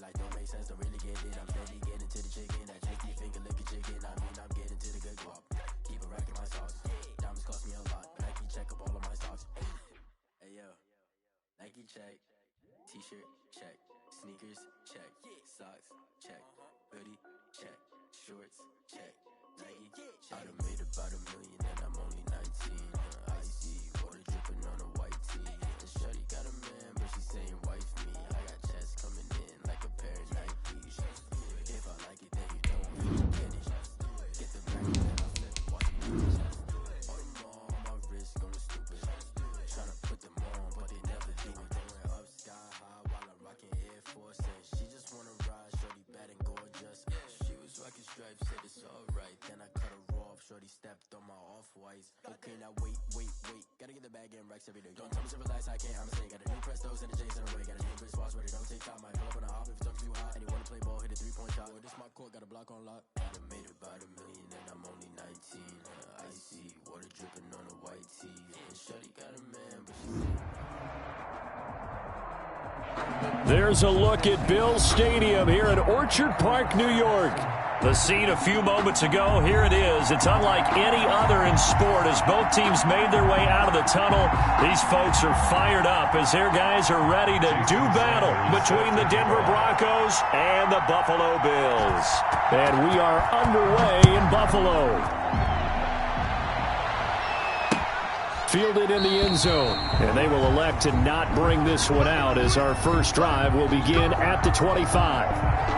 like don't make sense, don't really get it. I'm steady getting to the chicken. That tasty finger licking chicken. I mean, I'm getting to the good guap. Keep a rack in my socks. Diamonds cost me a lot, but Nike check up all of my stocks. Hey yo, Nike check. T-shirt check. Sneakers check. Socks check. Hoodie check. Shorts check. Nike check. I done made about $1 million and I'm only 19. Icy water dripping on a white tee. And shorty got a man, but she saying wife me. I got chest coming in like a pair of Nikes. If I like it, then you don't get it. Get the back and then I flip it. Watch me do it. All them all on my wrist going stupid. Tryna put them on, but they never do it. Going up sky high while I'm rocking Air Force. And she just wanna ride, shorty bad and gorgeous. She was rocking stripes, said it's alright. Then I cut her off, shorty stepped on my off-whites. Okay, now wait. Gotta get the bag and racks every day. Don't tell me to relax, I can't, I'ma say. Got a new Prestos and a J's in the way. Got a new bitch watch, but it don't take time. Might pull up on a hop if it's talking too hot. And you wanna play ball, hit a 3-point shot. Well, this my court, got a block on lock. I done made about $1 million and I'm only 19. Icy water dripping on a white tee. And shorty got a man, but she There's a look at Bill Stadium here in Orchard Park, New York. The scene a few moments ago, here it is. It's unlike any other in sport as both teams made their way out of the tunnel. These folks are fired up as their guys are ready to do battle between the Denver Broncos and the Buffalo Bills. And we are underway in Buffalo. Fielded in the end zone, and they will elect to not bring this one out as our first drive will begin at the 25.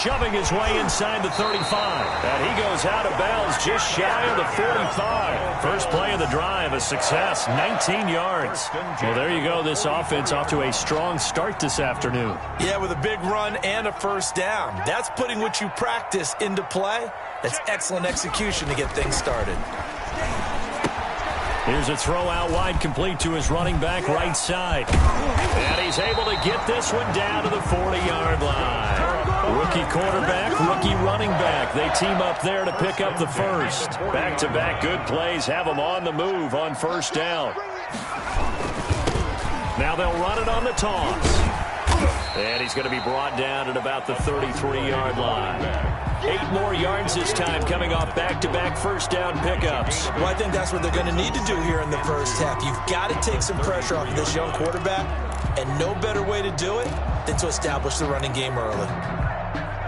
Shoving his way inside the 35. And he goes out of bounds just shy of the 45. First play of the drive, a success, 19 yards. Well, there you go. This offense off to a strong start this afternoon. Yeah, with a big run and a first down. That's putting what you practice into play. That's excellent execution to get things started. Here's a throw out wide, complete to his running back right side. And he's able to get this one down to the 40-yard line. Rookie quarterback, rookie running back. They team up there to pick up the first. Back-to-back good plays have them on the move on first down. Now they'll run it on the toss. And he's going to be brought down at about the 33-yard line. 8 more yards this time coming off back-to-back first down pickups. Well, I think that's what they're going to need to do here in the first half. You've got to take some pressure off of this young quarterback, and no better way to do it than to establish the running game early.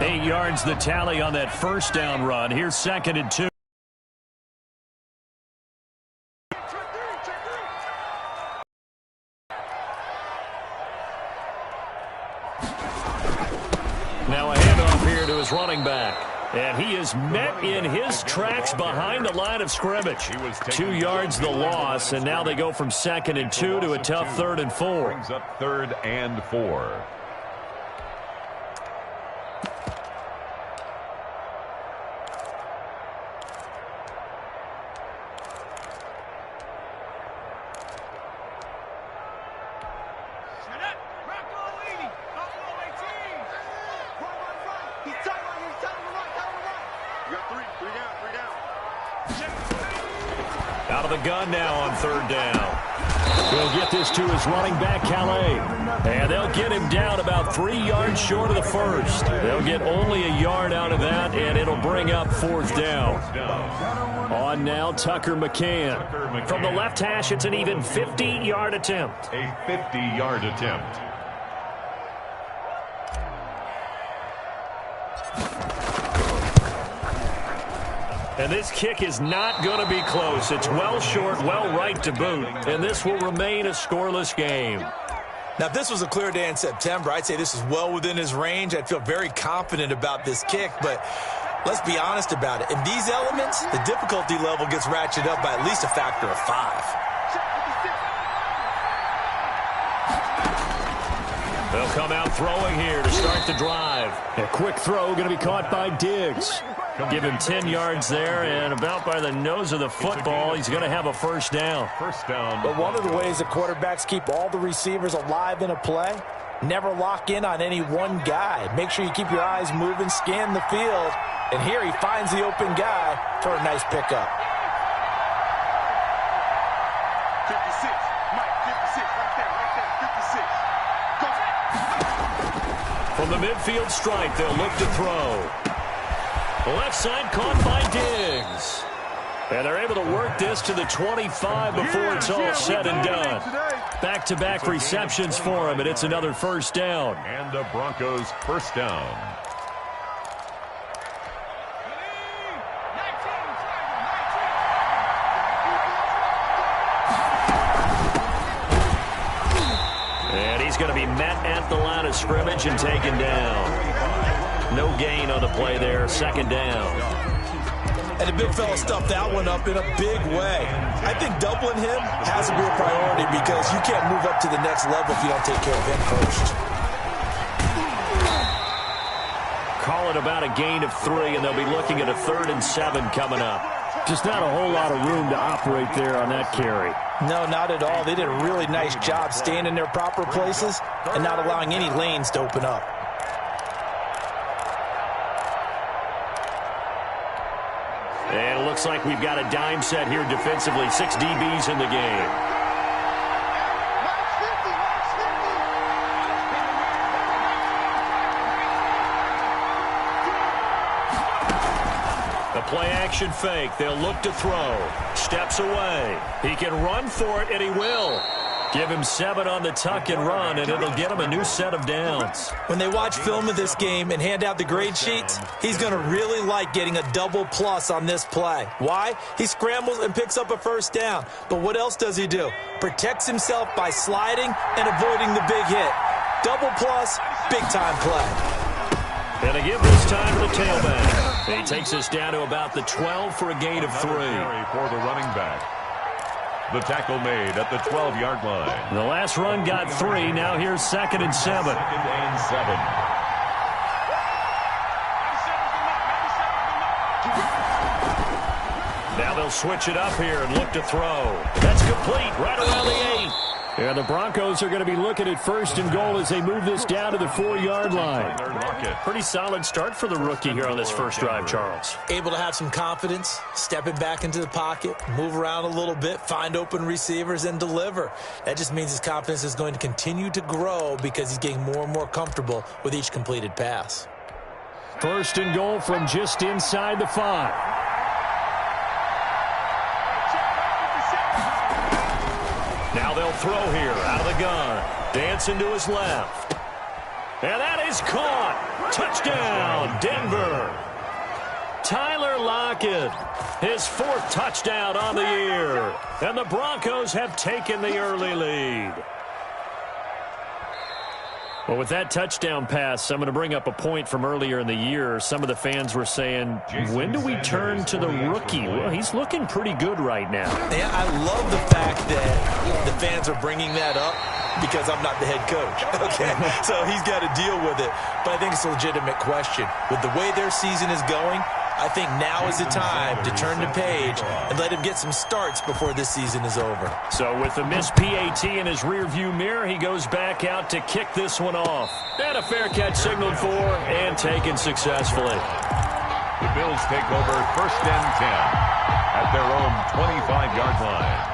8 yards the tally on that first down run. Here's 2nd and 2. Now a handoff here to his running back. And he is met in his tracks behind the line of scrimmage. 2 yards the loss, and now they go from 2nd and 2 to a tough 3rd and 4. Brings up 3rd and 4. Out of the gun now on 3rd down. He'll get this to his running back, Calais. And they'll get him down about 3 yards short of the first. They'll get only a yard out of that, and it'll bring up 4th down. On now, Tucker McCann. From the left hash, it's an even 50-yard attempt. A 50-yard attempt. And this kick is not going to be close. It's well short, well right to boot. And this will remain a scoreless game. Now, if this was a clear day in September, I'd say this is well within his range. I'd feel very confident about this kick, but let's be honest about it. In these elements, the difficulty level gets ratcheted up by at least a factor of 5. They'll come out throwing here to start the drive. A quick throw going to be caught by Diggs. Give him 10 yards there, and about by the nose of the football, he's going to have a first down. First down. But one of the ways that quarterbacks keep all the receivers alive in a play, never lock in on any one guy. Make sure you keep your eyes moving, scan the field, and here he finds the open guy for a nice pickup. 56, Mike, 56, right there, 56. Go. From the midfield stripe, they'll look to throw. Left side caught by Diggs. And they're able to work this to the 25 before it's all said and done. Back-to-back receptions for him, and it's another first down. And the Broncos first down. And he's going to be met at the line of scrimmage and taken down. No gain on the play there, second down. And the big fella stuffed that one up in a big way. I think doubling him has to be a priority because you can't move up to the next level if you don't take care of him first. Call it about a gain of 3, and they'll be looking at a 3rd and 7 coming up. Just not a whole lot of room to operate there on that carry. No, not at all. They did a really nice job staying in their proper places and not allowing any lanes to open up. And it looks like we've got a dime set here defensively. 6 DBs in the game. A play-action fake. They'll look to throw. Steps away. He can run for it, and he will. Give him 7 on the tuck and run, and it'll get him a new set of downs. When they watch film of this game and hand out the grade sheets, he's going to really like getting a double plus on this play. Why? He scrambles and picks up a first down. But what else does he do? Protects himself by sliding and avoiding the big hit. Double plus, big-time play. And they give this time to the tailback. He takes us down to about the 12 for a gain of 3. For the running back. The tackle made at the 12-yard line. The last run got 3. Now here's 2nd and 7. 2nd and 7. Now they'll switch it up here and look to throw. That's complete right around the 8. And the Broncos are going to be looking at 1st and goal as they move this down to the 4-yard line. Pretty solid start for the rookie here on this first drive, Charles. Able to have some confidence, stepping back into the pocket, move around a little bit, find open receivers, and deliver. That just means his confidence is going to continue to grow because he's getting more and more comfortable with each completed pass. 1st and goal from just inside the 5. Now they'll throw here out of the gun. Dancing to his left. And that is caught. Touchdown, Denver. Tyler Lockett, his 4th touchdown on the year. And the Broncos have taken the early lead. Well, with that touchdown pass, I'm going to bring up a point from earlier in the year. Some of the fans were saying, when do we turn to the rookie? Well, he's looking pretty good right now. Yeah, I love the fact that the fans are bringing that up because I'm not the head coach. Okay, so he's got to deal with it. But I think it's a legitimate question. With the way their season is going, I think now is the time to turn the page and let him get some starts before this season is over. So with the missed PAT in his rearview mirror, he goes back out to kick this one off. And a fair catch signaled for and taken successfully. The Bills take over 1st and 10 at their own 25-yard line.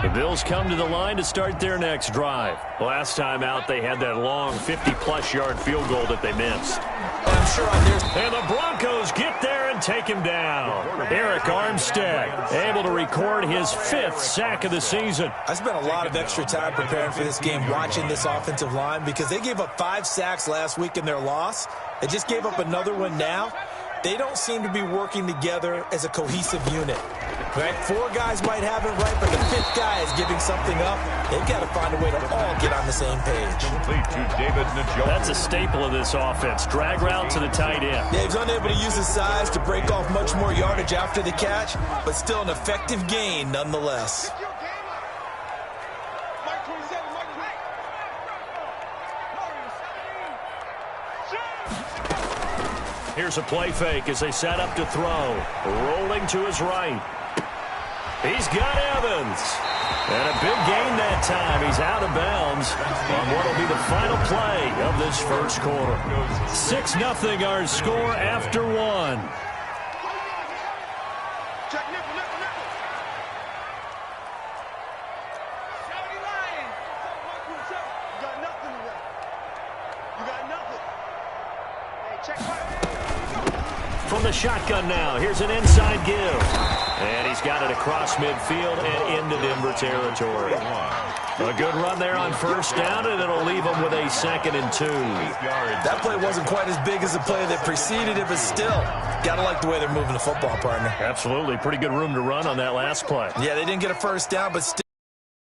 The Bills come to the line to start their next drive. Last time out, they had that long 50-plus yard field goal that they missed. I'm sure on their... And the Broncos get there and take him down. Eric Armstead able to record his 5th sack of the season. I spent a lot of extra time preparing for this game, watching this offensive line, because they gave up 5 sacks last week in their loss. They just gave up another one now. They don't seem to be working together as a cohesive unit. Right? 4 guys might have it right, but the 5th guy is giving something up. They've got to find a way to all get on the same page. Complete to David Njoku. That's a staple of this offense. Drag route to the tight end. Yeah, he's unable to use his size to break off much more yardage after the catch, but still an effective gain nonetheless. Here's a play fake as they set up to throw. Rolling to his right. He's got Evans. And a big gain that time. He's out of bounds on what will be the final play of this first quarter. 6-0 our score after 1. From the shotgun now, here's an inside give. And he's got it across midfield and into Denver territory. A good run there on first down, and it'll leave him with a 2nd and 2. That play wasn't quite as big as the play that preceded it, but still, got to like the way they're moving the football, partner. Absolutely. Pretty good room to run on that last play. Yeah, they didn't get a first down, but still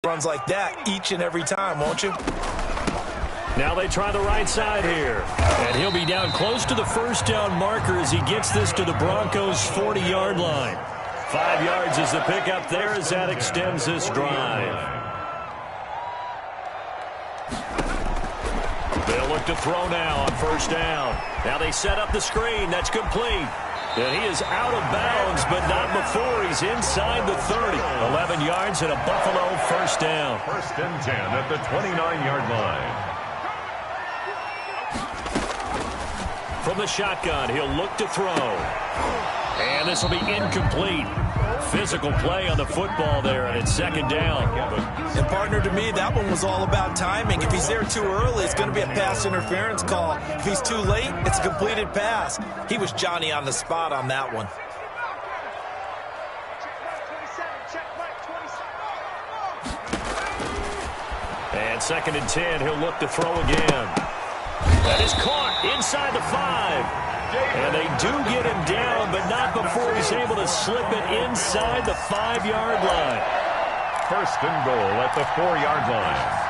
runs like that each and every time, won't you? Now they try the right side here. And he'll be down close to the first down marker as he gets this to the Broncos' 40-yard line. 5 yards is the pickup there as that extends this drive. They'll look to throw now on first down. Now they set up the screen. That's complete. And he is out of bounds, but not before he's inside the 30. 11 yards and a Buffalo first down. 1st and 10 at the 29-yard line. From the shotgun, he'll look to throw. And this will be incomplete. Physical play on the football there, and it's 2nd down. And, partner, to me, that one was all about timing. If he's there too early, it's going to be a pass interference call. If he's too late, it's a completed pass. He was Johnny on the spot on that one. And 2nd and 10, he'll look to throw again. That is caught inside the 5. And they do get him down, but not before he's able to slip it inside the 5-yard line. 1st and goal at the 4-yard line.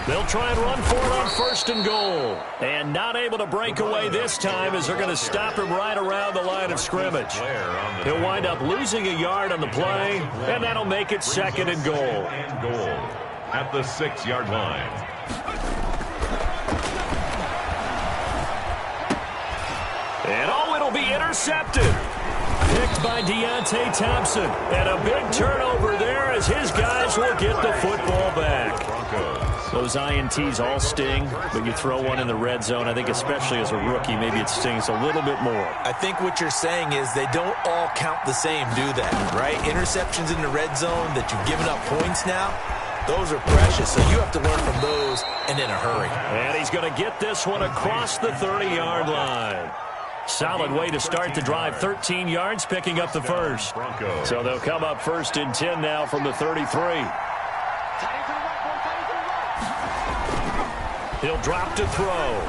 They'll try and run for it on 1st and goal. And not able to break away this time as they're going to stop him right around the line of scrimmage. He'll wind up losing a yard on the play, and that'll make it 2nd and goal. At the 6-yard line. And it'll be intercepted. Picked by Deontay Thompson. And a big turnover there as his guys will get the football back. Those INTs all sting, but you throw one in the red zone, I think especially as a rookie, maybe it stings a little bit more. I think what you're saying is they don't all count the same, do they? Right? Interceptions in the red zone that you've given up points now, those are precious, so you have to learn from those and in a hurry. And he's going to get this one across the 30-yard line. Solid way to start the drive. 13 yards, picking up the first. So they'll come up 1st and 10 now from the 33. He'll drop to throw.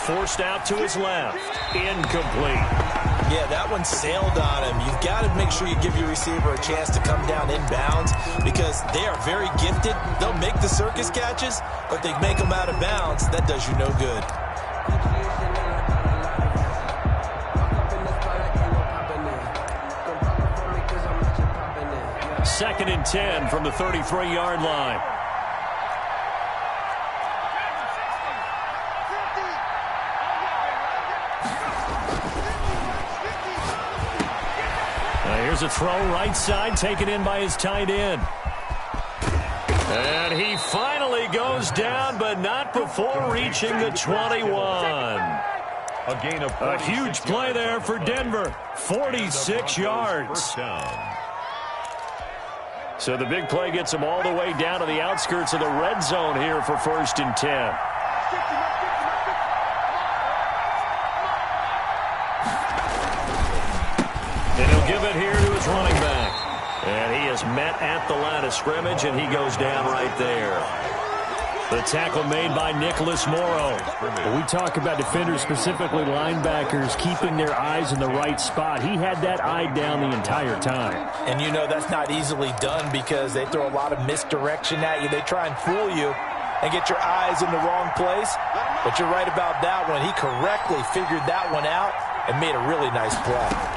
Forced out to his left. Incomplete. Yeah, that one sailed on him. You've got to make sure you give your receiver a chance to come down inbounds because they are very gifted. They'll make the circus catches, but they make them out of bounds. That does you no good. 2nd and 10 from the 33-yard line. Here's a throw right side taken in by his tight end. And he finally goes down, but not before reaching the 21. A gain of a huge play there for Denver. 46 yards. So the big play gets him all the way down to the outskirts of the red zone here for 1st and 10. And he'll give it here to his running back. And he is just met at the line of scrimmage, and he goes down right there. The tackle made by Nicholas Morrow. We talk about defenders, specifically linebackers, keeping their eyes in the right spot. He had that eye down the entire time. And you know that's not easily done because they throw a lot of misdirection at you. They try and fool you and get your eyes in the wrong place. But you're right about that one. He correctly figured that one out and made a really nice play.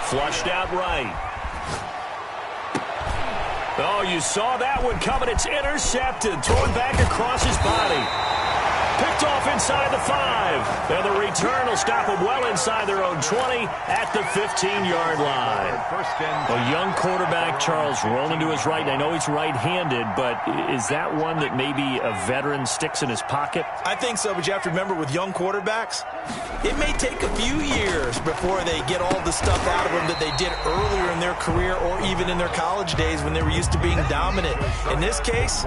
Flushed out right. Oh, you saw that one coming. It's intercepted. Thrown back across his body. Picked off inside the 5. And the return will stop them well inside their own 20 at the 15-yard line. A young quarterback, Charles, rolling to his right. I know he's right-handed, but is that one that maybe a veteran sticks in his pocket? I think so, but you have to remember with young quarterbacks, it may take a few years before they get all the stuff out of them that they did earlier in their career or even in their college days when they were used to being dominant. In this case,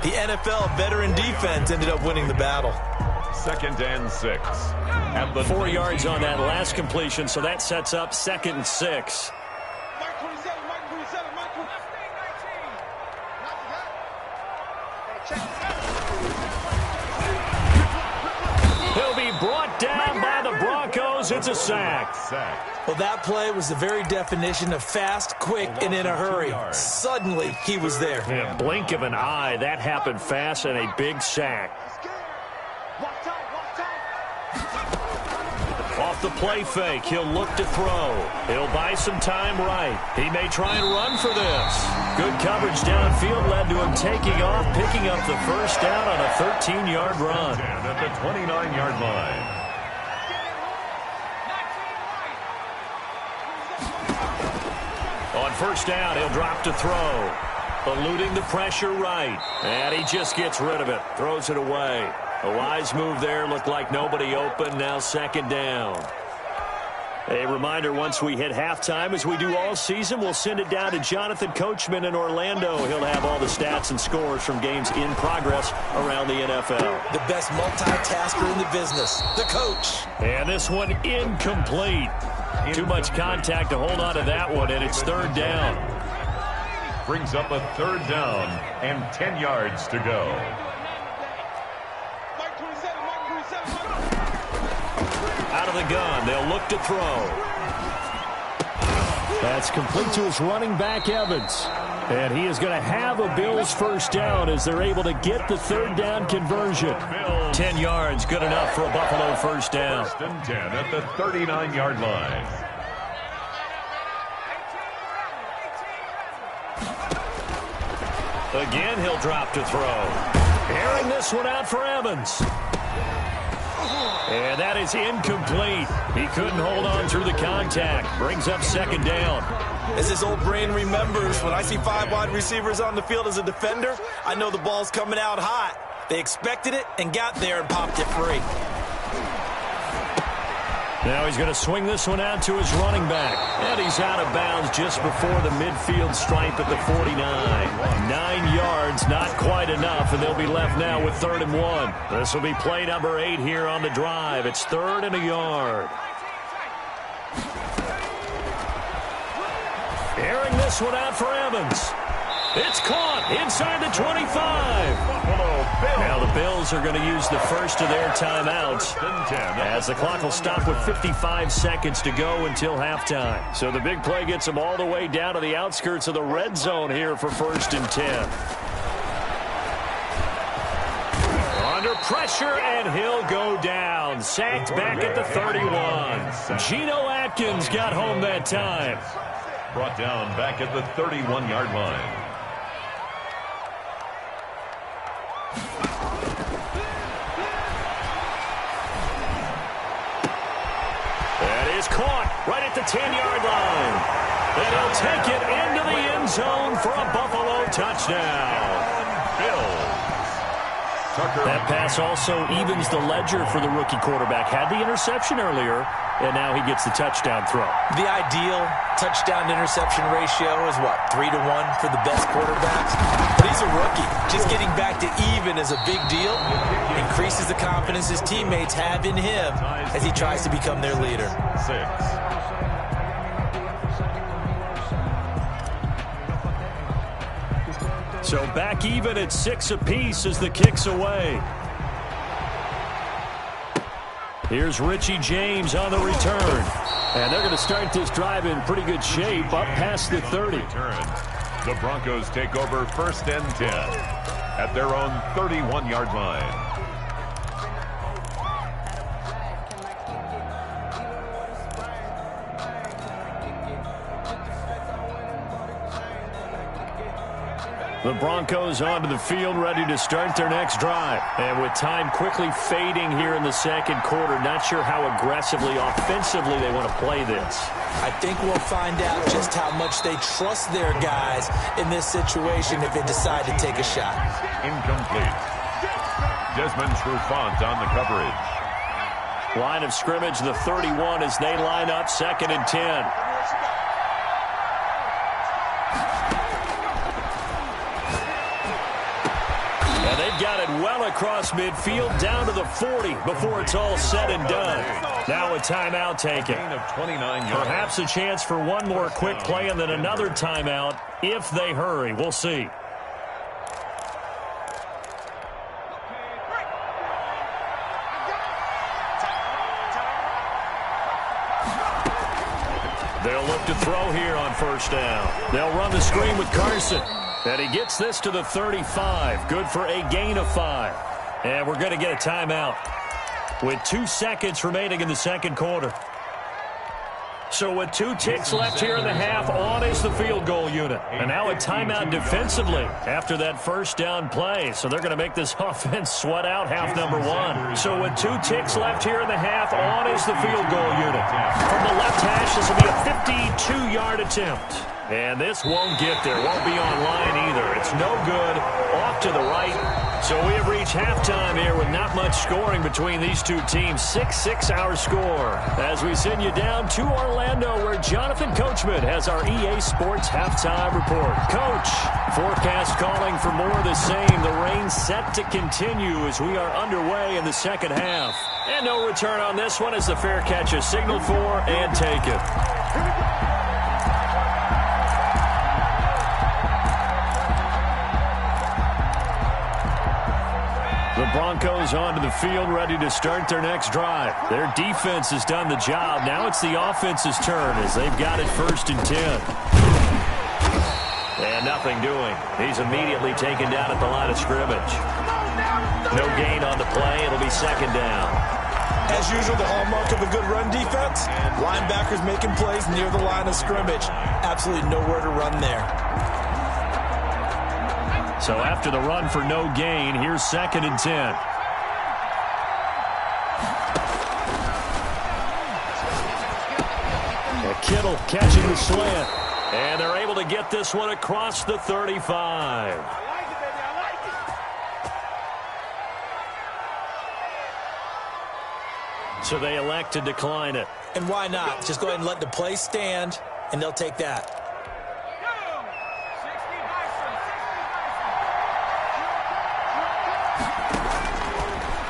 the NFL veteran defense ended up winning the battle. 2nd and 6. At the 4 yards on that last completion, so that sets up 2nd and 6. Mike 27, Mike 27, Mike 27. He'll be brought down by the Broncos. It's a sack. Well, that play was the very definition of fast, quick, and in a hurry. Suddenly, he was there. Yeah, blink of an eye. That happened fast and a big sack. Off the play fake, he'll look to throw. He'll buy some time right. He may try and run for this. Good coverage downfield led to him taking off, picking up the first down on a 13-yard run. At the 29-yard line. On first down, he'll drop to throw. Eluding the pressure right. And he just gets rid of it. Throws it away. A wise move there. Looked like nobody open. Now 2nd down. A reminder, once we hit halftime, as we do all season, we'll send it down to Jonathan Coachman in Orlando. He'll have all the stats and scores from games in progress around the NFL. The best multitasker in the business, the coach. And this one incomplete. Too much contact to hold on to that one, and it's 3rd down. Brings up a 3rd down and 10 yards to go. Out of the gun, they'll look to throw. That's complete to his running back, Evans. And he is going to have a Bills first down as they're able to get the 3rd down conversion. 10 yards, good enough for a Buffalo first down. 1st and 10 at the 39-yard line. Again, he'll drop to throw. Airing this one out for Evans. And that is incomplete. He couldn't hold on through the contact. Brings up 2nd down. As his old brain remembers, when I see 5 wide receivers on the field as a defender, I know the ball's coming out hot. They expected it and got there and popped it free. Now he's going to swing this one out to his running back. And he's out of bounds just before the midfield stripe at the 49. 9 yards, not quite enough, and they'll be left now with 3rd and 1. This will be play number 8 here on the drive. It's 3rd and a yard. Airing this one out for Evans. It's caught inside the 25. Now the Bills are going to use the first of their timeouts as the clock will stop with 55 seconds to go until halftime. So the big play gets them all the way down to the outskirts of the red zone here for 1st and 10. Under pressure, and he'll go down. Sacked back at the 31. Geno Atkins got home that time. Brought down back at the 31-yard line. That is caught right at the 10-yard line. And he'll take it into the end zone for a Buffalo touchdown. Bills. That pass also evens the ledger for the rookie quarterback. Had the interception earlier, and now he gets the touchdown throw. The ideal touchdown-interception ratio is, what, 3-1 for the best quarterbacks? But he's a rookie. Just getting back to even is a big deal. Increases the confidence his teammates have in him as he tries to become their leader. 6. So back even at 6 apiece as the kick's away. Here's Richie James on the return. And they're going to start this drive in pretty good shape up past the 30. The Broncos take over 1st and 10 at their own 31-yard line. The Broncos onto the field, ready to start their next drive. And with time quickly fading here in the second quarter, not sure how aggressively, offensively they want to play this. I think we'll find out just how much they trust their guys in this situation if they decide to take a shot. Incomplete. Desmond Trufant on the coverage. Line of scrimmage, the 31 as they line up 2nd and 10. And they've got it well across midfield down to the 40 before it's all said and done. Now a timeout taken. Perhaps a chance for one more quick play and then another timeout if they hurry. We'll see. They'll look to throw here on 1st down. They'll run the screen with Carson. And he gets this to the 35. Good for a gain of 5. And we're going to get a timeout with 2 seconds remaining in the second quarter. So with 2 ticks left here in the half, on is the field goal unit. And now a timeout defensively after that 1st down play. So they're going to make this offense sweat out half number 1. So with 2 ticks left here in the half, on is the field goal unit. From the left hash, this will be a 52-yard attempt. And this won't get there. Won't be online either. It's no good. Off to the right. So we have reached halftime here with not much scoring between these two teams. 6-6 our score. As we send you down to Orlando where Jonathan Coachman has our EA Sports halftime report. Coach, forecast calling for more of the same. The rain set to continue as we are underway in the second half. And no return on this one as the fair catch is signaled for and taken. The Broncos onto the field, ready to start their next drive. Their defense has done the job. Now it's the offense's turn as they've got it 1st and 10. And nothing doing. He's immediately taken down at the line of scrimmage. No gain on the play. It'll be 2nd down. As usual, the hallmark of a good run defense, linebackers making plays near the line of scrimmage. Absolutely nowhere to run there. So after the run for no gain, here's 2nd and 10. And Kittle catching the slant. And they're able to get this one across the 35. So they elect to decline it. And why not? Just go ahead and let the play stand, and they'll take that.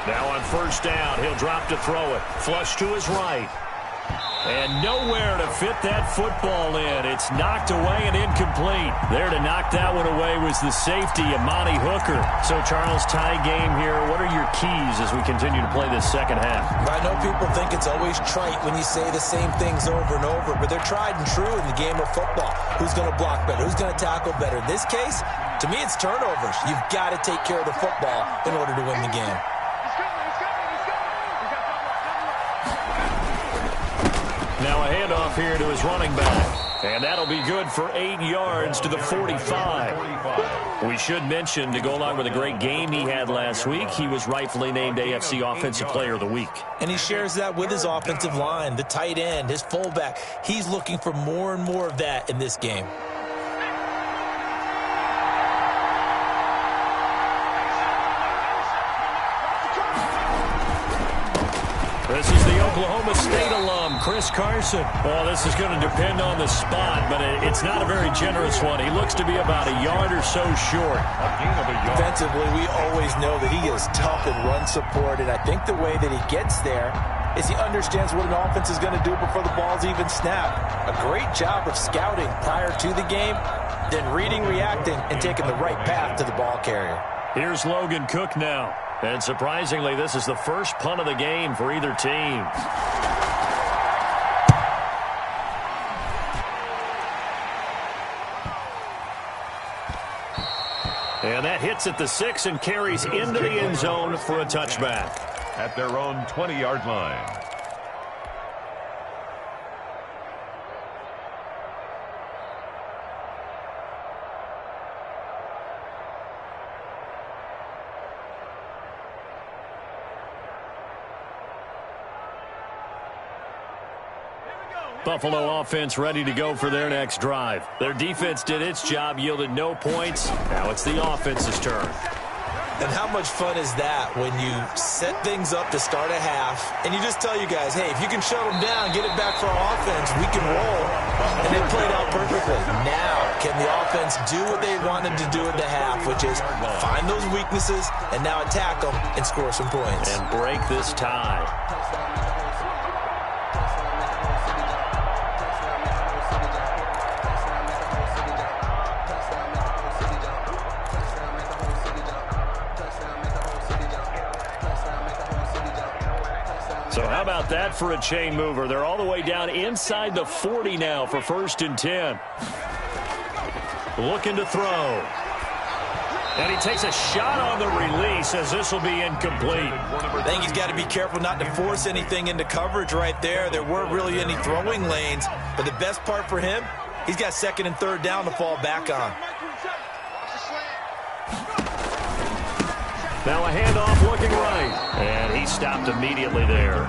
Now on 1st down, he'll drop to throw it. Flush to his right. And nowhere to fit that football in. It's knocked away and incomplete. There to knock that one away was the safety, Amani Hooker. So, Charles, tie game here. What are your keys as we continue to play this second half? I know people think it's always trite when you say the same things over and over, but they're tried and true in the game of football. Who's going to block better? Who's going to tackle better? In this case, to me, it's turnovers. You've got to take care of the football in order to win the game. Now a handoff here to his running back. And that'll be good for 8 yards to the 45. We should mention, to go along with a great game he had last week, he was rightfully named AFC Offensive Player of the Week. And he shares that with his offensive line, the tight end, his fullback. He's looking for more and more of that in this game. This is the Oklahoma State alum, Chris Carson. Well, this is going to depend on the spot, but it's not a very generous one. He looks to be about a yard or so short. Defensively, we always know that he is tough in run support, and I think the way that he gets there is he understands what an offense is going to do before the ball's even snapped. A great job of scouting prior to the game, then reading, reacting, and taking the right path to the ball carrier. Here's Logan Cook now. And surprisingly, this is the first punt of the game for either team. And that hits at the 6 and carries into the end zone for a touchback. At their own 20-yard line. Buffalo offense ready to go for their next drive. Their defense did its job, yielded no points. Now it's the offense's turn. And how much fun is that when you set things up to start a half, and you just tell you guys, hey, if you can shut them down, get it back for our offense, we can roll. And they played out perfectly. Now, can the offense do what they wanted to do at the half, which is find those weaknesses and now attack them and score some points. And break this tie. So how about that for a chain mover? They're all the way down inside the 40 now for 1st and 10. Looking to throw. And he takes a shot on the release as this will be incomplete. I think he's got to be careful not to force anything into coverage right there. There weren't really any throwing lanes. But the best part for him, he's got 2nd and 3rd down to fall back on. Now a handoff looking right. And he stopped immediately there.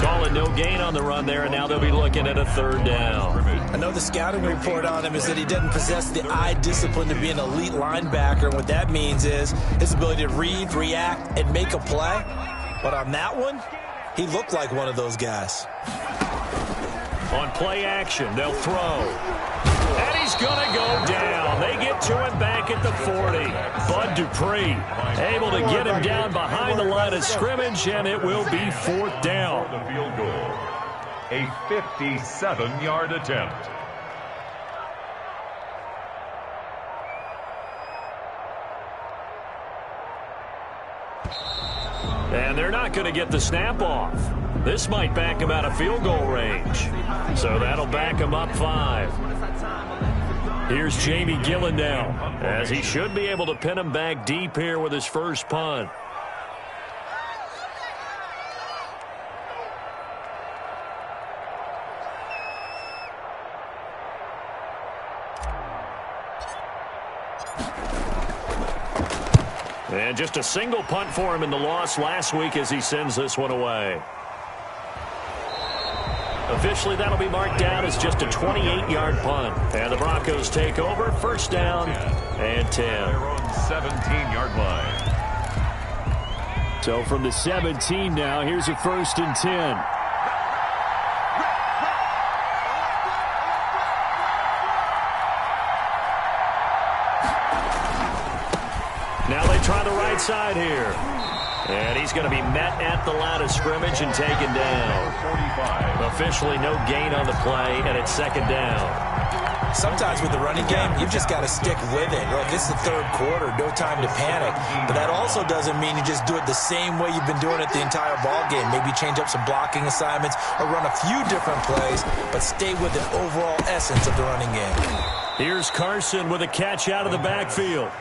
Calling no gain on the run there, and now they'll be looking at a 3rd down. I know the scouting report on him is that he doesn't possess the eye discipline to be an elite linebacker. And what that means is his ability to read, react, and make a play. But on that one, he looked like one of those guys. On play action, they'll throw. And he's going to go down. They get to him back at the 40. Bud Dupree able to get him down behind the line of scrimmage, and it will be 4th down. The field goal. A 57-yard attempt. And they're not going to get the snap off. This might back him out of field goal range. So that'll back him up 5. Here's Jamie Gillen now, as he should be able to pin him back deep here with his first punt. And just a single punt for him in the loss last week as he sends this one away. Officially, that'll be marked down as just a 28-yard punt. And the Broncos take over, 1st down and 10. Their own 17-yard line. So from the 17 now, here's a 1st and 10. Now they try the right side here. And he's going to be met at the line of scrimmage and taken down. Officially no gain on the play, and it's 2nd down. Sometimes with the running game, you've just got to stick with it. Look, it's the 3rd quarter, no time to panic. But that also doesn't mean you just do it the same way you've been doing it the entire ball game. Maybe change up some blocking assignments or run a few different plays, but stay with the overall essence of the running game. Here's Carson with a catch out of the backfield.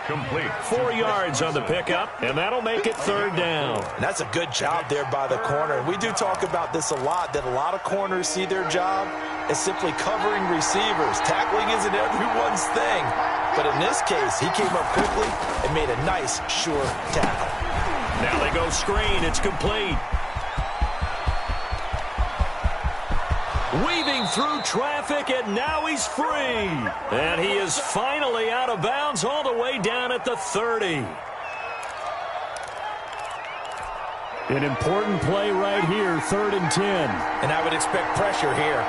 Complete. 4 yards on the pickup, and that'll make it 3rd down. And that's a good job there by the corner. We do talk about this a lot, that a lot of corners see their job as simply covering receivers. Tackling isn't everyone's thing. But in this case, he came up quickly and made a nice, sure tackle. Now they go screen. It's complete. Weaving through traffic, and now he's free. And he is finally out of bounds all the way down at the 30. An important play right here, 3rd and 10. And I would expect pressure here.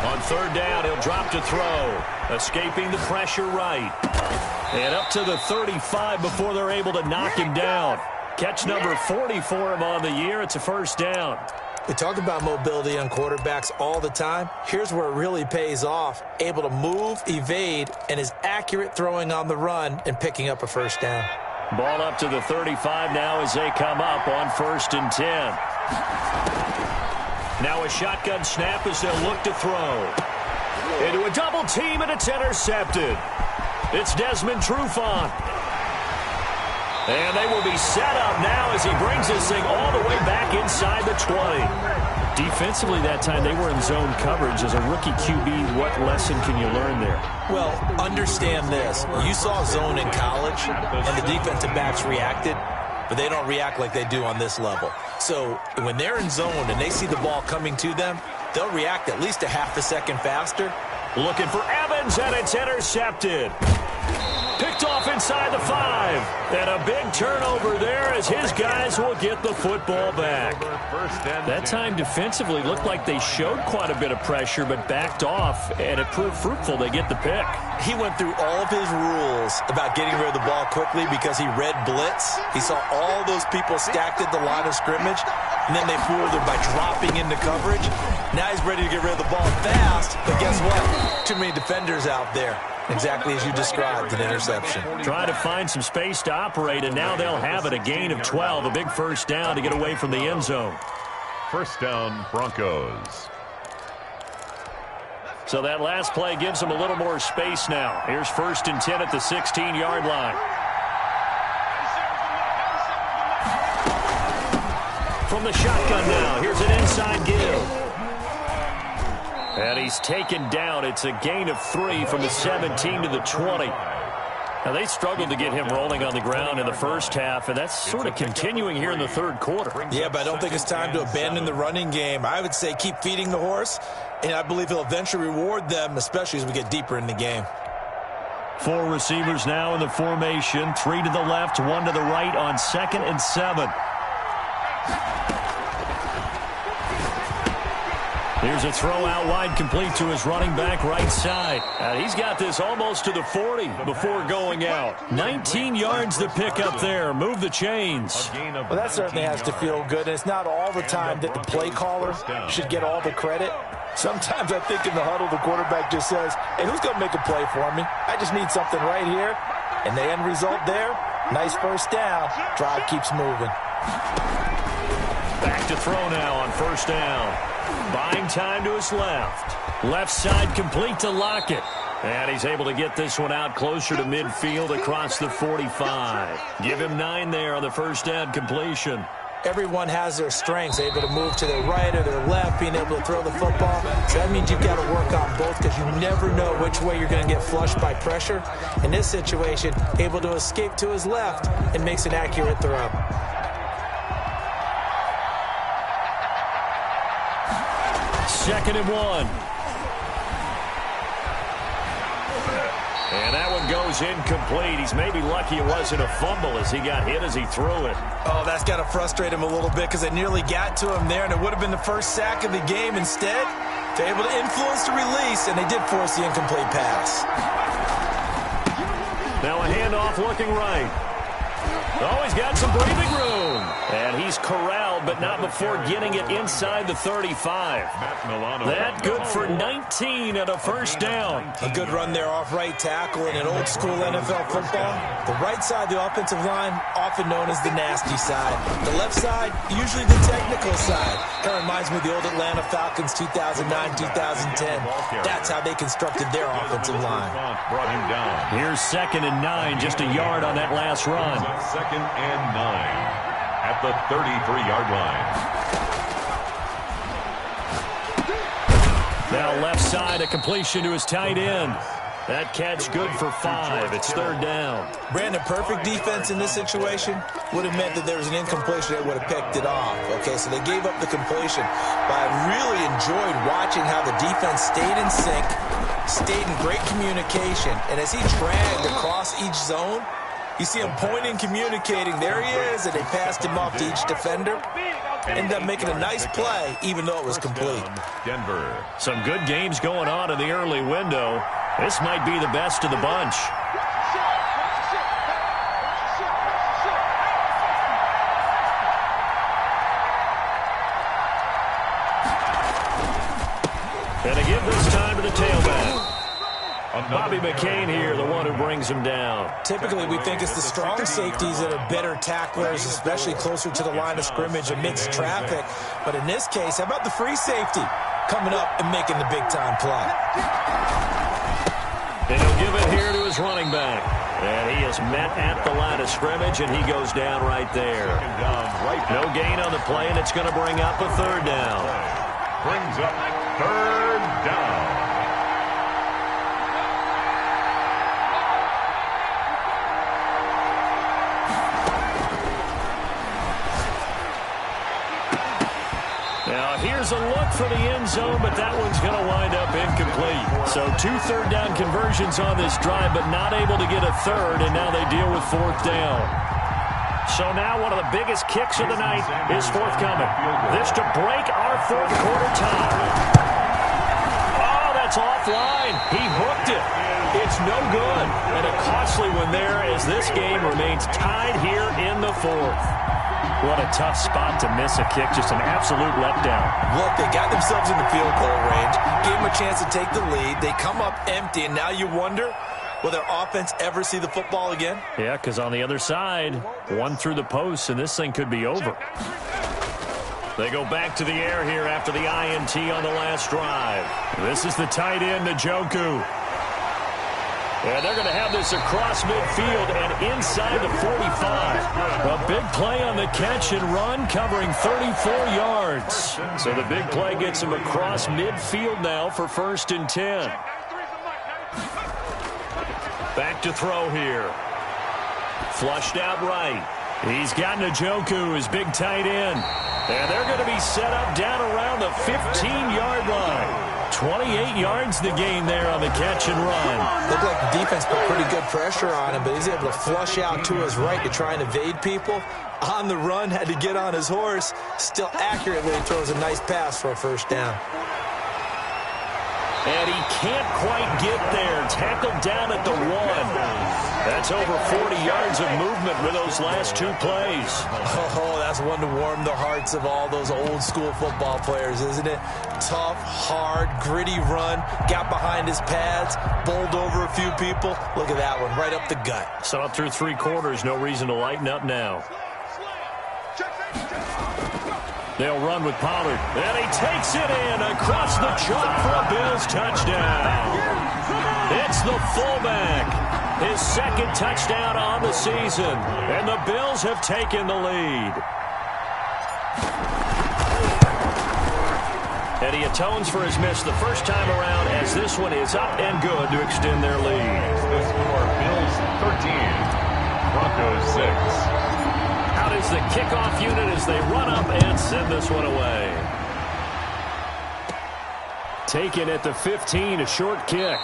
On 3rd down. He'll drop to throw. Escaping the pressure right. And up to the 35 before they're able to knock him down. Catch number 40 for him on the year. It's a first down. We talk about mobility on quarterbacks all the time. Here's where it really pays off. Able to move, evade, and is accurate throwing on the run and picking up a first down. Ball up to the 35 now as they come up on 1st and 10. Now a shotgun snap as they'll look to throw. Into a double team, and it's intercepted. It's Desmond Trufant. And they will be set up now as he brings this thing all the way back inside the 20. Defensively that time, they were in zone coverage. As a rookie QB, what lesson can you learn there? Well, understand this. You saw zone in college, and the defensive backs reacted, but they don't react like they do on this level. So when they're in zone and they see the ball coming to them, they'll react at least a half a second faster. Looking for Evans, and it's intercepted. Picked off inside the 5. And a big turnover there as his guys will get the football back. That time defensively looked like they showed quite a bit of pressure but backed off, and it proved fruitful. They get the pick. He went through all of his rules about getting rid of the ball quickly because he read blitz. He saw all those people stacked at the line of scrimmage, and then they fooled him by dropping into coverage. Now he's ready to get rid of the ball fast, but guess what? Too many defenders out there. Exactly as you described, an interception. Trying to find some space to operate, and now they'll have it. A gain of 12, a big first down to get away from the end zone. First down, Broncos. So that last play gives them a little more space now. Here's 1st and 10 at the 16-yard line. From the shotgun now, here's an inside give. And he's taken down. It's a gain of 3 from the 17 to the 20. Now, they struggled to get him rolling on the ground in the first half, and that's sort of continuing here in the third quarter. Yeah, but I don't think it's time to abandon the running game. I would say keep feeding the horse, and I believe he'll eventually reward them, especially as we get deeper in the game. 4 receivers now in the formation. 3 to the left, 1 to the right on 2nd and 7. Here's a throw out wide, complete to his running back right side. He's got this almost to the 40 before going out. 19 yards to pick up there. Move the chains. Well, that certainly has to feel good. And it's not all the time that the play caller should get all the credit. Sometimes I think in the huddle, the quarterback just says, hey, who's going to make a play for me? I just need something right here. And the end result there, nice first down. Drive keeps moving. Back to throw now on 1st down. Buying time to his left. Left side complete to Lockett. And he's able to get this one out closer to midfield across the 45. Give him 9 there on the first down completion. Everyone has their strengths, able to move to their right or their left, being able to throw the football. So that means you've got to work on both because you never know which way you're going to get flushed by pressure. In this situation, able to escape to his left and makes an accurate throw. Second and 1. And that one goes incomplete. He's maybe lucky it wasn't a fumble as he got hit as he threw it. Oh, that's got to frustrate him a little bit because they nearly got to him there, and it would have been the first sack of the game. Instead, they're able to influence the release, and they did force the incomplete pass. Now a handoff looking right. Oh, he's got some breathing room. And he's corralled, but not before getting it inside the 35. That good for 19 and a first down. A good run there off right tackle in an old school NFL football. The right side of the offensive line, often known as the nasty side. The left side, usually the technical side. Kind of reminds me of the old Atlanta Falcons 2009-2010. That's how they constructed their offensive line. Brought him down. Here's 2nd and 9, just a yard on that last run. 2nd and 9 at the 33-yard line. Now left side, a completion to his tight end. That catch good for 5. It's 3rd down. Brandon, perfect defense in this situation would have meant that there was an incompletion that would have picked it off. Okay, so they gave up the completion. But I really enjoyed watching how the defense stayed in sync, stayed in great communication, and as he dragged across each zone, You see him pointing, communicating. There he is, and they passed him off to each defender. Ended up making a nice play, even though it was complete. Denver. Some good games going on in the early window. This might be the best of the bunch. And again this time to the tailback. Bobby McCain here, the one who brings him down. Typically, we think it's the strong safeties that are better tacklers, especially closer to the line of scrimmage amidst traffic. But in this case, how about the free safety coming up and making the big-time play? And he'll give it here to his running back. And he is met at the line of scrimmage, and he goes down right there. No gain on the play, and it's going to bring up a third down. Brings up third down. Now, here's a look for the end zone, but that one's going to wind up incomplete. So 2 third-down conversions on this drive, but not able to get a third, and now they deal with fourth down. So now one of the biggest kicks of the night is forthcoming. This to break our fourth quarter tie. Oh, that's offline. He hooked it. It's no good. And a costly one there as this game remains tied here in the fourth. What a tough spot to miss a kick. Just an absolute letdown. Look, they got themselves in the field goal range, gave them a chance to take the lead. They come up empty, and now you wonder, will their offense ever see the football again? Yeah, because on the other side, one through the post, and this thing could be over. They go back to the air here after the INT on the last drive. This is the tight end, Njoku. And they're going to have this across midfield and inside the 45. A big play on the catch and run, covering 34 yards. So the big play gets him across midfield now for 1st and 10. Back to throw here. Flushed out right. He's got Njoku, his big tight end. And they're going to be set up down around the 15-yard line. 28 yards the gain there on the catch and run. Looked like the defense put pretty good pressure on him, but he's able to flush out to his right to try and evade people. On the run, had to get on his horse. Still accurately throws a nice pass for a first down. And he can't quite get there. Tackled down at the 1. That's over 40 yards of movement with those last 2 plays. Oh, that's one to warm the hearts of all those old-school football players, isn't it? Tough, hard, gritty run. Got behind his pads, bowled over a few people. Look at that one, right up the gut. So up through 3 quarters, no reason to lighten up now. They'll run with Pollard. And he takes it in across the chalk for a Bills touchdown. It's the fullback. His 2nd touchdown on the season. And the Bills have taken the lead. And he atones for his miss the first time around as this one is up and good to extend their lead. The score, Bills 13, Broncos 6. Out is the kickoff unit as they run up and send this one away. Taken at the 15, a short kick.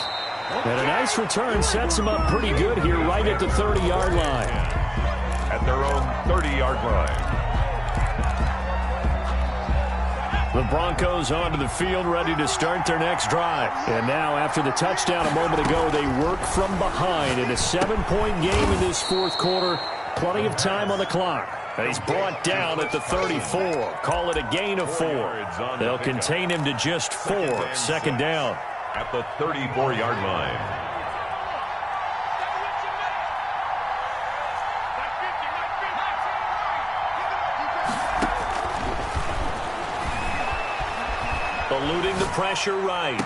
And a nice return sets them up pretty good here right at the 30-yard line. At their own 30-yard line. The Broncos onto the field ready to start their next drive. And now after the touchdown a moment ago, they work from behind in a 7-point game in this fourth quarter. Plenty of time on the clock. And he's brought down at the 34. Call it a gain of 4. They'll contain him to just 4. 2nd down. At the 34-yard line. Eluding the pressure right.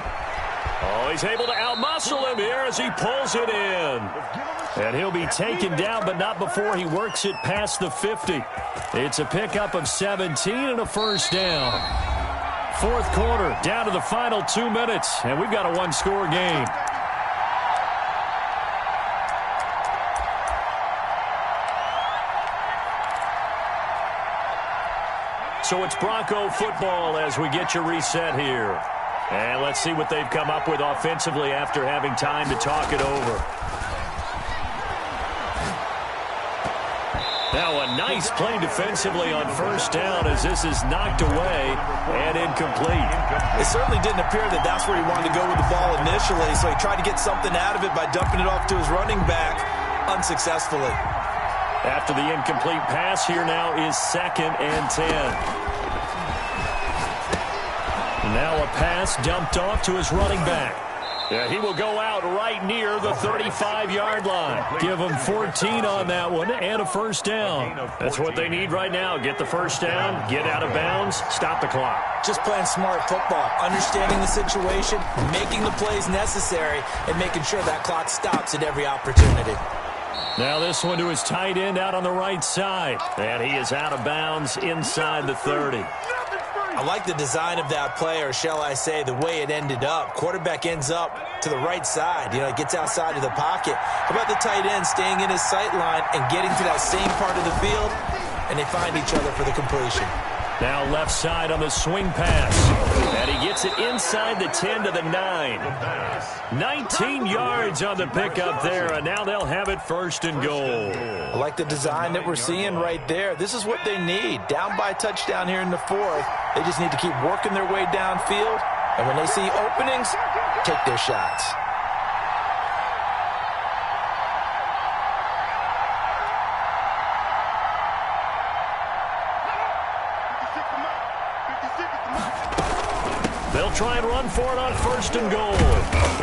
Oh, he's able to outmuscle him here as he pulls it in. And he'll be taken down, but not before he works it past the 50. It's a pickup of 17 and a first down. Fourth quarter, down to the final 2 minutes, and we've got a 1-score game. So it's Bronco football as we get you reset here. And let's see what they've come up with offensively after having time to talk it over. Now a nice play defensively on first down as this is knocked away and incomplete. It certainly didn't appear that that's where he wanted to go with the ball initially, so he tried to get something out of it by dumping it off to his running back unsuccessfully. After the incomplete pass, here now is 2nd and 10. Now a pass dumped off to his running back. Yeah, he will go out right near the 35-yard line. Give him 14 on that one and a first down. That's what they need right now. Get the first down, get out of bounds, stop the clock. Just playing smart football, understanding the situation, making the plays necessary, and making sure that clock stops at every opportunity. Now this one to his tight end out on the right side. And he is out of bounds inside the 30. I like the design of that play, or shall I say the way it ended up. Quarterback ends up to the right side. He gets outside of the pocket. How about the tight end staying in his sight line and getting to that same part of the field, and they find each other for the completion. Now left side on the swing pass. And he gets it inside the 10 to the 9. 19 yards on the pickup there, and now they'll have it 1st and goal. I like the design that we're seeing right there. This is what they need. Down by a touchdown here in the 4th. They just need to keep working their way downfield, and when they see openings, take their shots. They'll try and run for it on 1st and goal.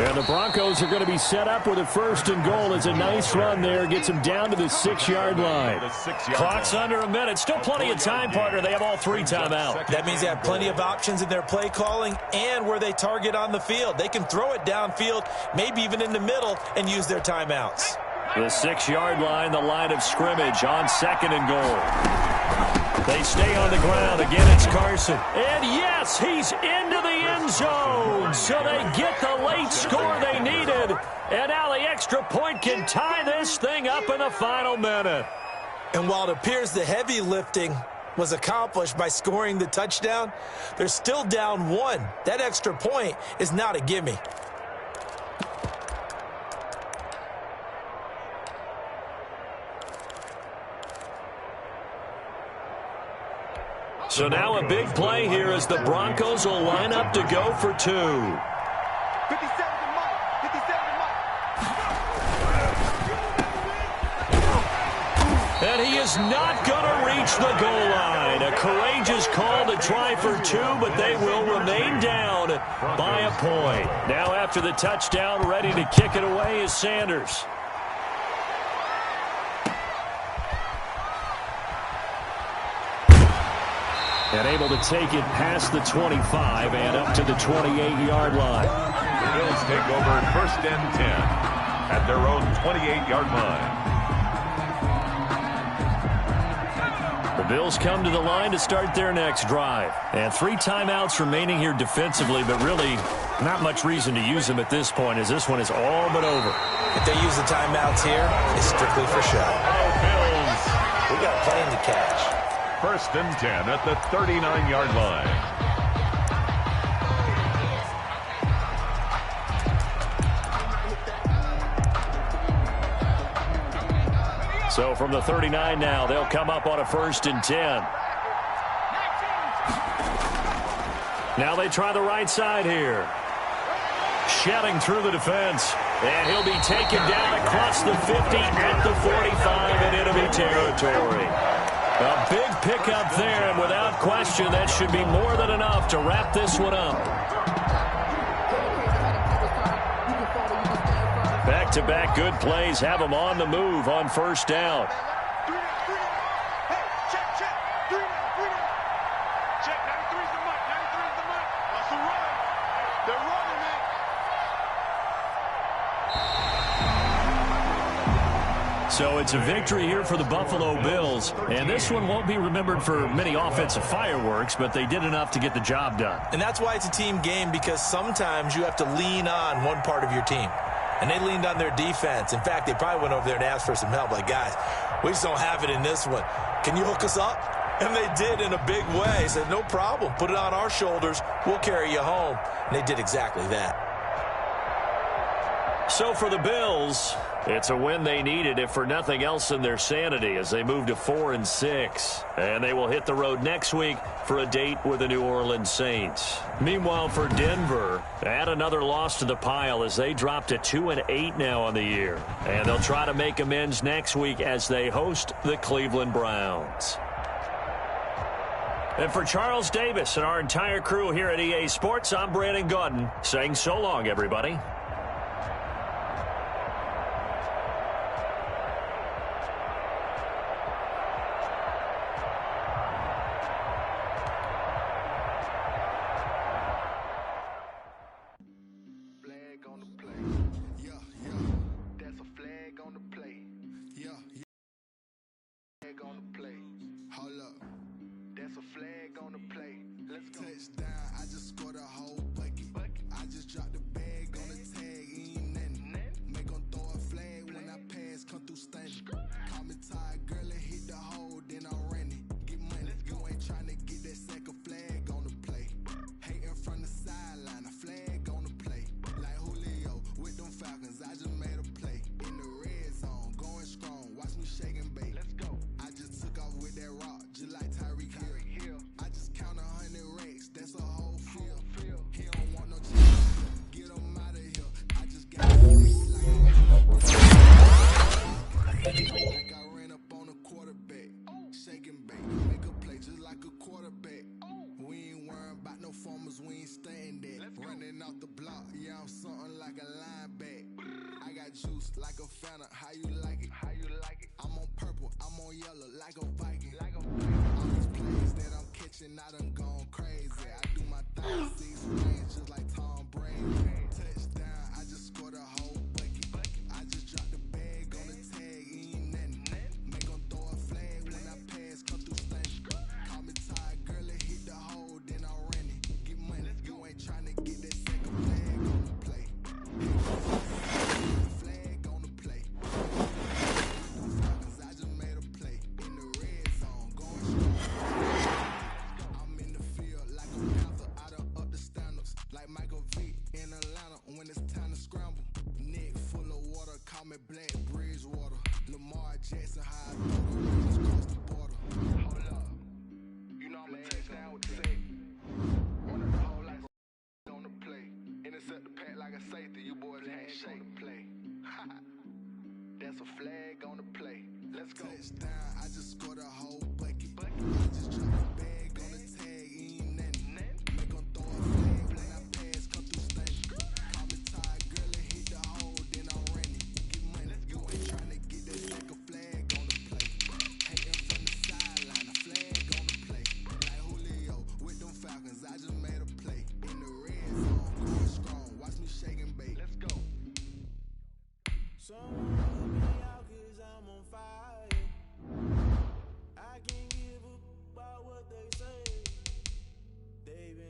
And the Broncos are going to be set up with a 1st and goal. It's a nice run there. Gets them down to the 6-yard line. Clock's under a minute. Still plenty of time, partner. They have all 3 timeouts. That means they have plenty of options in their play calling and where they target on the field. They can throw it downfield, maybe even in the middle, and use their timeouts. The 6-yard line, the line of scrimmage on 2nd and goal. They stay on the ground. Again, it's Carson. And yes, he's into the end zone. So they get the late score they needed. And now the extra point can tie this thing up in the final minute. And while it appears the heavy lifting was accomplished by scoring the touchdown, they're still down 1. That extra point is not a gimme. So now a big play here as the Broncos will line up to go for 2. 57 to Mike. 57 to Mike. And he is not going to reach the goal line. A courageous call to try for 2, but they will remain down by a point. Now after the touchdown, ready to kick it away is Sanders. And able to take it past the 25 and up to the 28-yard line. The Bills take over 1st and 10 at their own 28-yard line. The Bills come to the line to start their next drive. And 3 timeouts remaining here defensively, but really not much reason to use them at this point as this one is all but over. If they use the timeouts here, it's strictly for show. We got a plane to catch. 1st and 10 at the 39-yard line. So from the 39 now, they'll come up on a 1st and 10. Now they try the right side here. Shedding through the defense. And he'll be taken down across the 50 at the 45 in enemy territory. A big pickup there, and without question, that should be more than enough to wrap this one up. Back-to-back good plays have them on the move on 1st down. Hey, check. 3 down. Check, 93's the Mike. 93's the Mike. That's the run. They're running, man. So it's a victory here for the Buffalo Bills. And this one won't be remembered for many offensive fireworks, but they did enough to get the job done. And that's why it's a team game, because sometimes you have to lean on one part of your team. And they leaned on their defense. In fact, they probably went over there and asked for some help. Like, guys, we just don't have it in this one. Can you hook us up? And they did in a big way. Said, no problem. Put it on our shoulders. We'll carry you home. And they did exactly that. So for the Bills, it's a win they needed, if for nothing else in their sanity, as they move to 4-6. And they will hit the road next week for a date with the New Orleans Saints. Meanwhile, for Denver, add another loss to the pile as they drop to 2-8 now on the year. And they'll try to make amends next week as they host the Cleveland Browns. And for Charles Davis and our entire crew here at EA Sports, I'm Brandon Gaudin saying so long, everybody.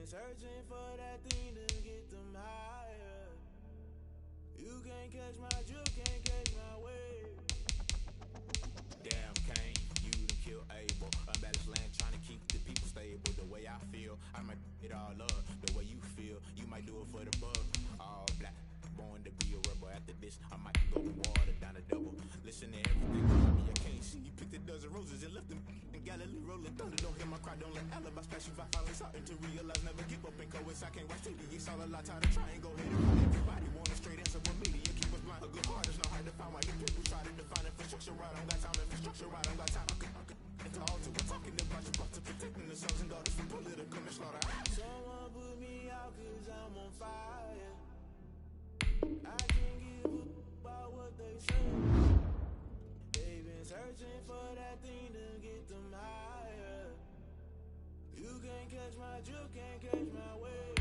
Searching for that thing to get them higher. You can't catch my drift, can't catch my wave. Damn, Kane, you done killed Abel. Unbalanced land, trying to keep the people stable. The way I feel, I might it all up. The way you feel, you might do it for the bug. All black, born to be a rebel. After this, I might go water down a double. Listen to everything around me, I can't see. You picked a dozen roses and left them in Galilee rolling thunder. Don't hear my cry, don't let alibi splash you. I finally starting to realize never give up and coerce. I can't watch TV, it's all a lot. Tired of trying, go ahead and find everybody. Want a straight answer with media, keep us blind. A good heart is not hard to find. Why you people try to define infrastructure right? I don't got time, infrastructure right. I don't got time. It's all to we're talking about you, about to protecting the sons and daughters from political manslaughter. Someone put me out cause I'm on fire. I can't give up about what they say. They've been searching for that thing to get them higher. You can't catch my drift, can't catch my wave.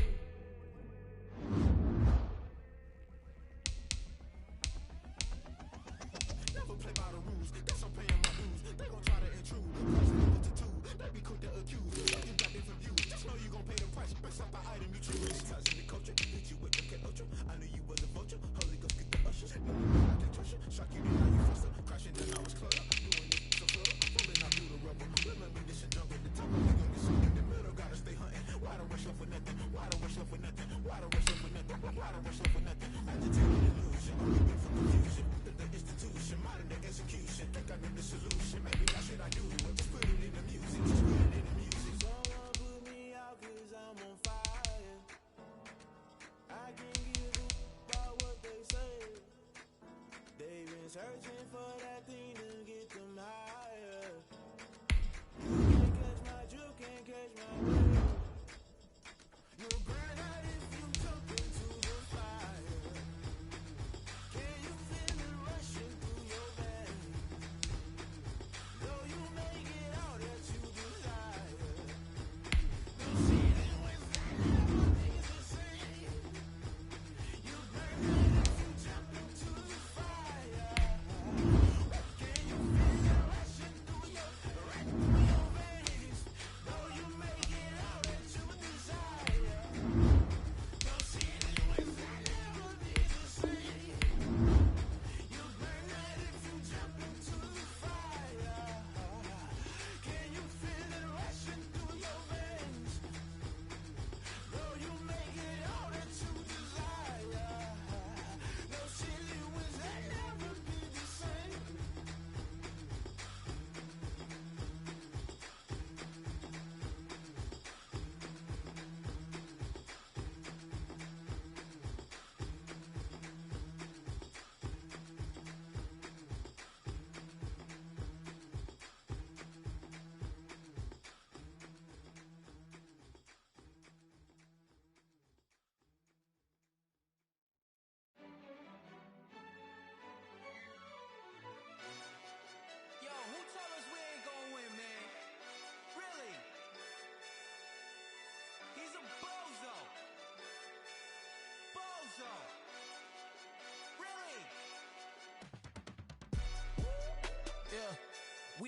Never play by the rules, that's I'm paying my dues. They gon' try to intrude, crossing the multitude. They be quick to accuse, you got different views. Just know you gon' pay the price, based off the item you choose. Ties in the culture, hit you with the K-Ultra. I knew you was a vulture, Holy Ghost get the ushers. No, I can't trust you, shock you, then now you faster. Crashing, then I was clubbed up, doing it so flood up. Falling out through the rubble, remember this shit junk at the top. We gon' get sucked in the middle, gotta stay hunting. Why the rush left for nothing?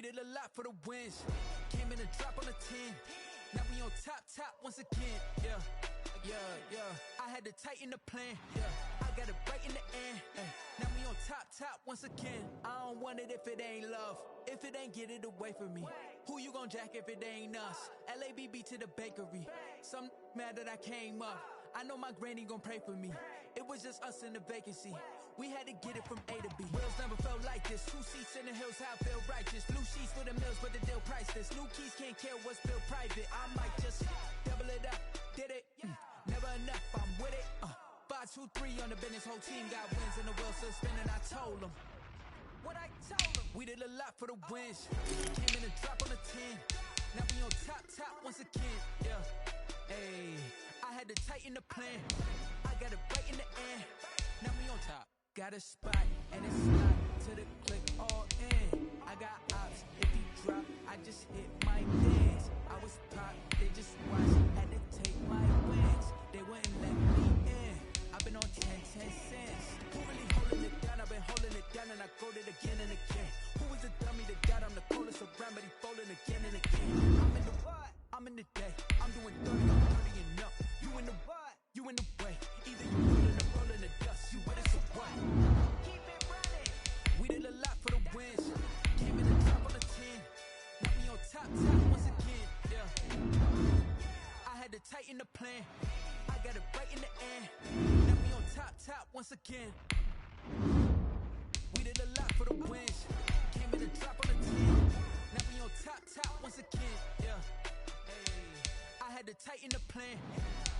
did a lot for the wins. Came in a drop on a 10. Now we on top once again. Yeah. I had to tighten the plan. I got it right in the end. Now we on top once again. I don't want it if it ain't love. If it ain't, get it away from me. Who you gon' jack if it ain't us? LABB to the bakery. Some mad that I came up. I know my granny gon' pray for me. It was just us in the vacancy. We had to get it from A to B. Wheels never felt like this. 2 seats in the hills, how I feel righteous. Blue sheets for the mills, but the deal priceless. New keys can't care what's built private. I might just double it up. Did it? Never enough, I'm with it. 5, 2, 3 on the business. Whole team got wins and the wheels still spinning. I told them what I told them. We did a lot for the wins. Came in a drop on a 10. Now we on top once again. Ayy, I had to tighten the plan. I got it right in the end. Now we on top. Got a spot and it's not to the click all in. I got ops. If he drop, I just hit my dance. I was pop, they just watched. Had to take my wins. They wouldn't let me in. I've been on 10 cents. Who really holding it down? I've been holding it down and I go it again and again. Who is the dummy that got? I'm the coldest around, but he folding again and again. I'm in the what? I'm in the day. I'm doing 30, I'm 30 and up. You in the what? You in the way. Either you rolling the dust. You with us or what? Keep it running. We did a lot for the wins. Came in the top on the 10. Now we on top once again. I had to tighten the plan. I got it right in the end. Now we on top once again. We did a lot for the wins. Came in the drop on the 10. Now we on top once again. I had to tighten the plan.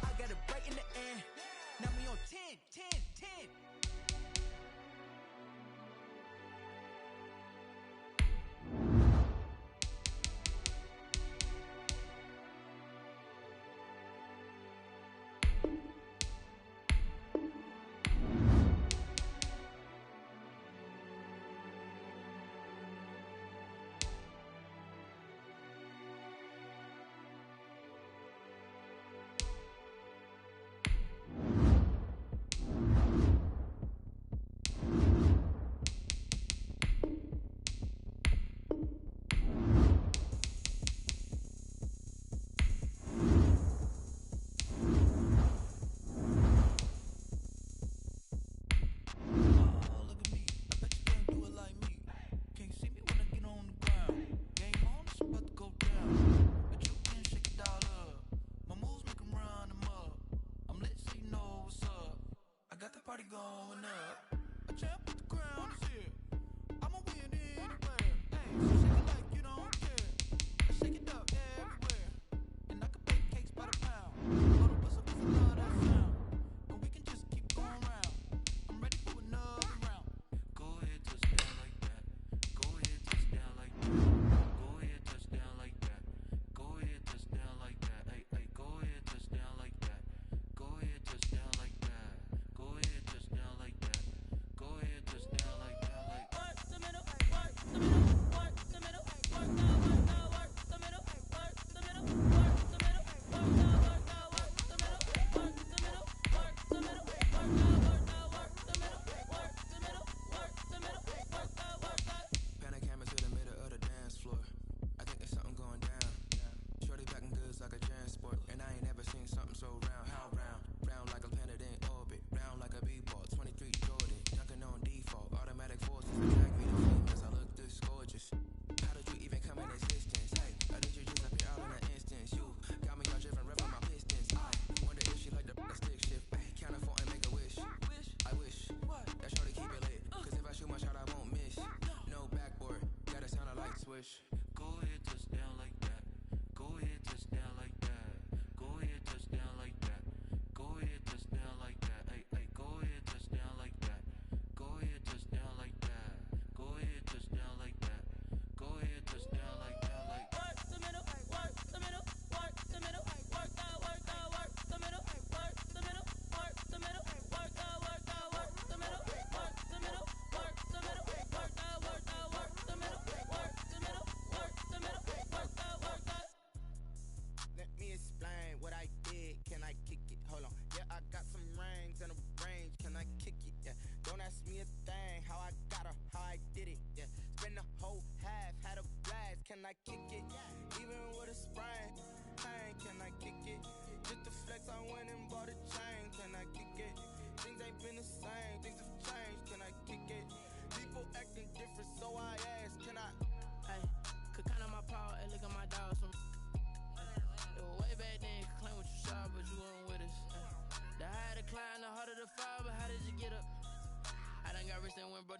I got it right in the end. Now we on 10.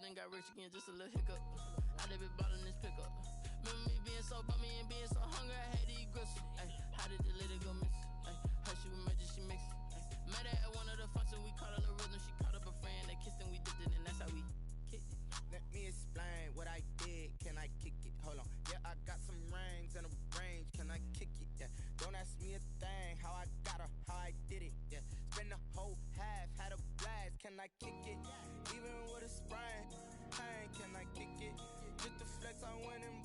then got rich again, just a little hiccup. I done been ballin' this pickup. Remember me being so bummy and being so hungry, I had to eat gristle. Ay, how did the lady go miss? Ay, her she was magic, she mixed. Met her at one of the functions, we caught her the rhythm. She caught up a friend, they kissed and we dipped it, and that's how we kicked it. Let me explain what I did. Can I kick it? Hold on. Yeah, I got some rings and a range. Can I kick it? Yeah. Don't ask me a thing. How I got her, how I did it. Yeah. Spend the whole half, had a blast. Can I kick it? Even with a sprain, pain. Can I kick it? Just the flex, I went and